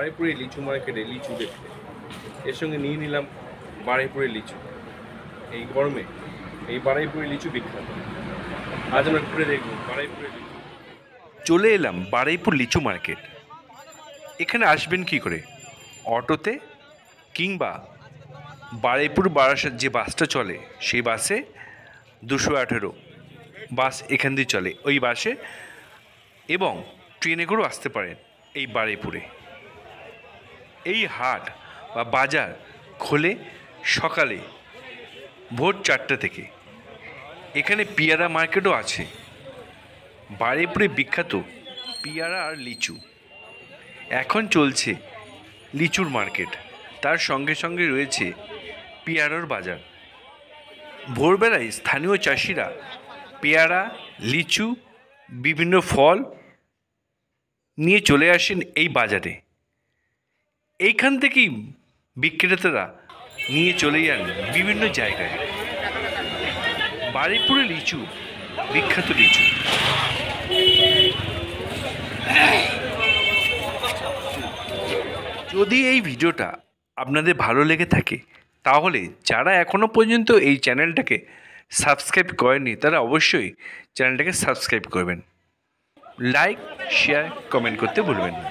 বারুইপুরে লিচু মার্কেটে লিচু দেখতে, এর সঙ্গে নিয়ে নিলাম বারুইপুরের লিচু। এই গরমে এই বারুইপুরের লিচু বিখ্যাত। আজ আমরা ঘুরে দেখব বারুইপুরের লিচু। চলে এলাম বারুইপুর লিচু মার্কেট। এখানে আসবেন কি করে? অটোতে, কিংবা বারুইপুর বারাসাত যে বাসটা চলে সেই বাসে 218 বাস এখান দিয়ে চলে, ওই বাসে, এবং ট্রেনে করেও আসতে পারেন এই বারুইপুরে। এই হাট বা বাজার খোলে সকালে ভোর 4টা থেকে। এখানে পিয়ারা মার্কেটও আছে। বারুইপুরে বিখ্যাত পিয়ারা আর লিচু। এখন চলছে লিচুর মার্কেট, তার সঙ্গে সঙ্গে রয়েছে পেয়ারার বাজার। ভোরবেলায় স্থানীয় চাষিরা পেয়ারা, লিচু, বিভিন্ন ফল নিয়ে চলে আসেন এই বাজারে। এইখান থেকেই বিক্রেতারা নিয়ে চলে যান বিভিন্ন জায়গায়। বারুইপুরের লিচু বিখ্যাত লিচু। যদি এই ভিডিওটা আপনাদের ভালো লেগে থাকে তাহলে যারা এখনও পর্যন্ত এই চ্যানেলটাকে সাবস্ক্রাইব করেনি তারা অবশ্যই চ্যানেলটাকে সাবস্ক্রাইব করবেন। লাইক, শেয়ার, কমেন্ট করতে ভুলবেন না।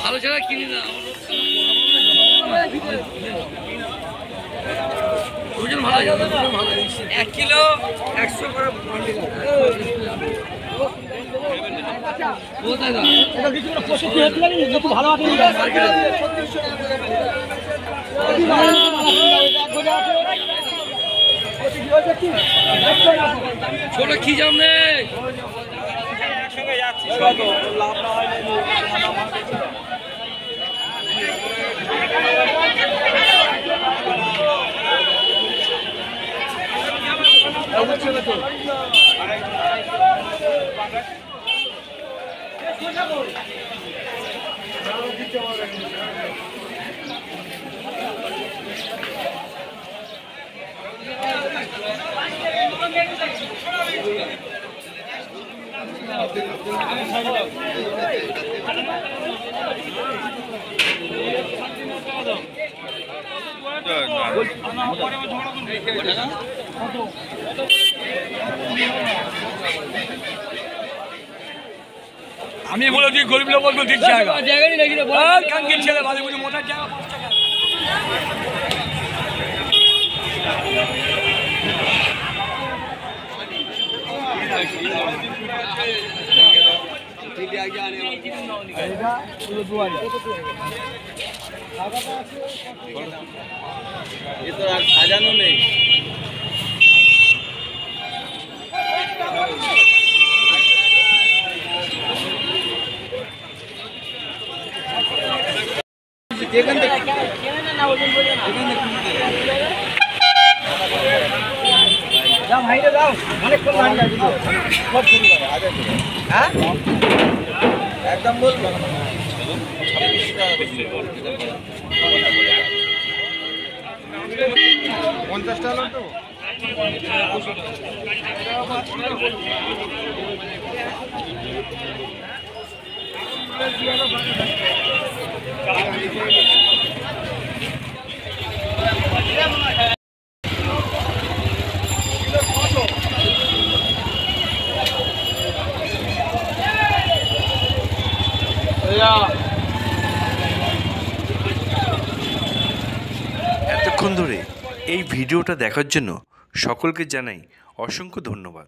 ভালো ছাড়া কিনি না, 1 কিলো 100 করে ছোট কি জামনে একসঙ্গে যাচ্ছি লাভ না হয় আমি বলেছি গরিব লোক বলবো ঠিক জায়গা কাঙ্কির ছেলে ভালো বুঝি মোটার জায়গা 5 টাকা সাজানো নেই। একদম বলবো 50 টাকা তো এতক্ষণ ধরে এই ভিডিওটা দেখার জন্য সকলকে জানাই অসংখ্য ধন্যবাদ।